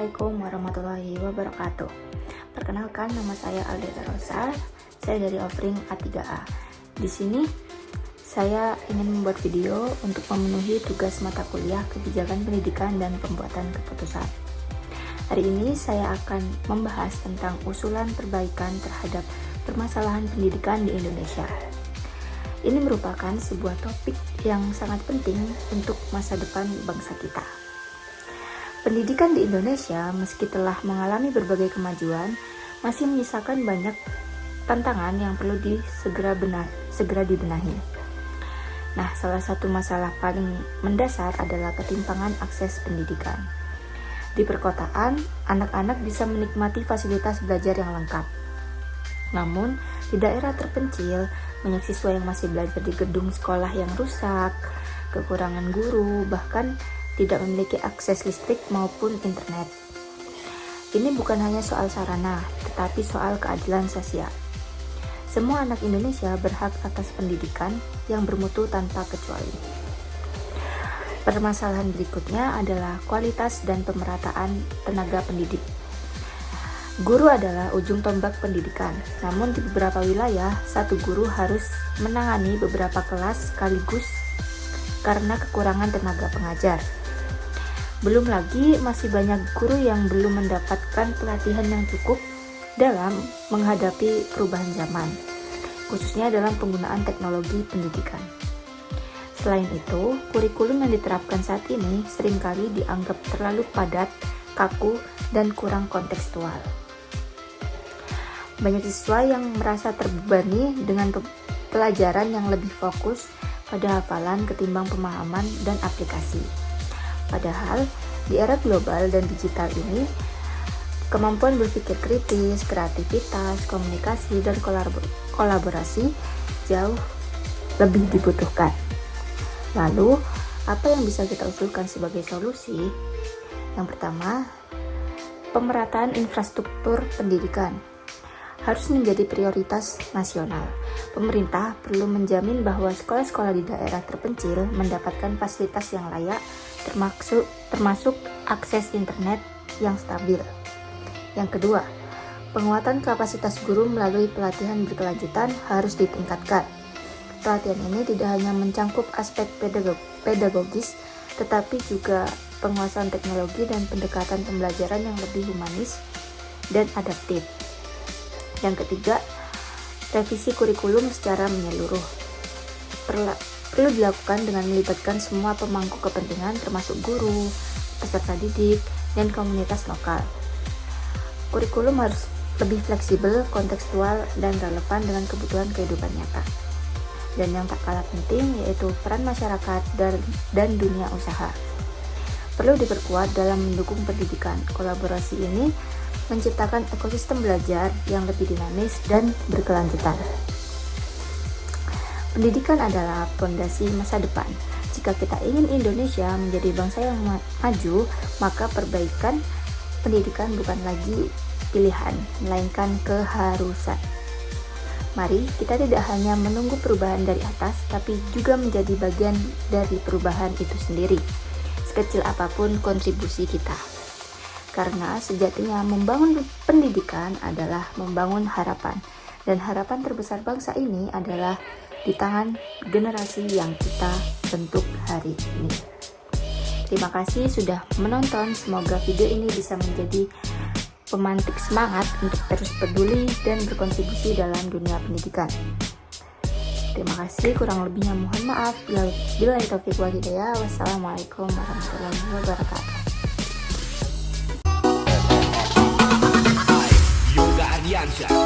Assalamualaikum warahmatullahi wabarakatuh. Perkenalkan, nama saya Aldeta Rosa. Saya dari Offering A3A. Di sini saya ingin membuat video untuk memenuhi tugas mata kuliah Kebijakan Pendidikan dan Pembuatan Keputusan. Hari ini saya akan membahas tentang usulan perbaikan terhadap permasalahan pendidikan di Indonesia. Ini merupakan sebuah topik yang sangat penting untuk masa depan bangsa kita. Pendidikan di Indonesia, meski telah mengalami berbagai kemajuan, masih menyisakan banyak tantangan yang perlu segera dibenahi. Nah, salah satu masalah paling mendasar adalah ketimpangan akses pendidikan. Di perkotaan, anak-anak bisa menikmati fasilitas belajar yang lengkap. Namun, di daerah terpencil, banyak siswa yang masih belajar di gedung sekolah yang rusak, kekurangan guru, bahkan tidak memiliki akses listrik maupun internet. Ini bukan hanya soal sarana, tetapi soal keadilan sosial. Semua anak Indonesia berhak atas pendidikan yang bermutu tanpa kecuali. Permasalahan berikutnya adalah kualitas dan pemerataan tenaga pendidik. Guru adalah ujung tombak pendidikan, namun di beberapa wilayah, satu guru harus menangani beberapa kelas sekaligus karena kekurangan tenaga pengajar. Belum lagi masih banyak guru yang belum mendapatkan pelatihan yang cukup dalam menghadapi perubahan zaman, khususnya dalam penggunaan teknologi pendidikan. Selain itu, kurikulum yang diterapkan saat ini seringkali dianggap terlalu padat, kaku, dan kurang kontekstual. Banyak siswa yang merasa terbebani dengan pelajaran yang lebih fokus pada hafalan ketimbang pemahaman dan aplikasi. Padahal, di era global dan digital ini, kemampuan berpikir kritis, kreativitas, komunikasi, dan kolaborasi jauh lebih dibutuhkan. Lalu, apa yang bisa kita usulkan sebagai solusi? Yang pertama, pemerataan infrastruktur pendidikan harus menjadi prioritas nasional. Pemerintah perlu menjamin bahwa sekolah-sekolah di daerah terpencil mendapatkan fasilitas yang layak, termasuk akses internet yang stabil. Yang kedua, penguatan kapasitas guru melalui pelatihan berkelanjutan harus ditingkatkan. Pelatihan ini tidak hanya mencangkup aspek pedagogis, tetapi juga penguasaan teknologi dan pendekatan pembelajaran yang lebih humanis dan adaptif. Yang ketiga, revisi kurikulum secara menyeluruh perlu dilakukan dengan melibatkan semua pemangku kepentingan termasuk guru, peserta didik, dan komunitas lokal. Kurikulum harus lebih fleksibel, kontekstual, dan relevan dengan kebutuhan kehidupan nyata. Dan yang tak kalah penting yaitu peran masyarakat dan dunia usaha. Perlu diperkuat dalam mendukung pendidikan. Kolaborasi ini menciptakan ekosistem belajar yang lebih dinamis dan berkelanjutan. Pendidikan adalah fondasi masa depan. Jika kita ingin Indonesia menjadi bangsa yang maju, maka perbaikan pendidikan bukan lagi pilihan, melainkan keharusan. Mari kita tidak hanya menunggu perubahan dari atas, tapi juga menjadi bagian dari perubahan itu sendiri, sekecil apapun kontribusi kita. Karena sejatinya membangun pendidikan adalah membangun harapan, dan harapan terbesar bangsa ini adalah di tangan generasi yang kita bentuk hari ini. Terima kasih sudah menonton. Semoga video ini bisa menjadi pemantik semangat untuk terus peduli dan berkontribusi dalam dunia pendidikan. Terima kasih, kurang lebihnya mohon maaf. Bila taufiq wal hidayah. Wassalamualaikum warahmatullahi wabarakatuh. Yoga Ardiansyah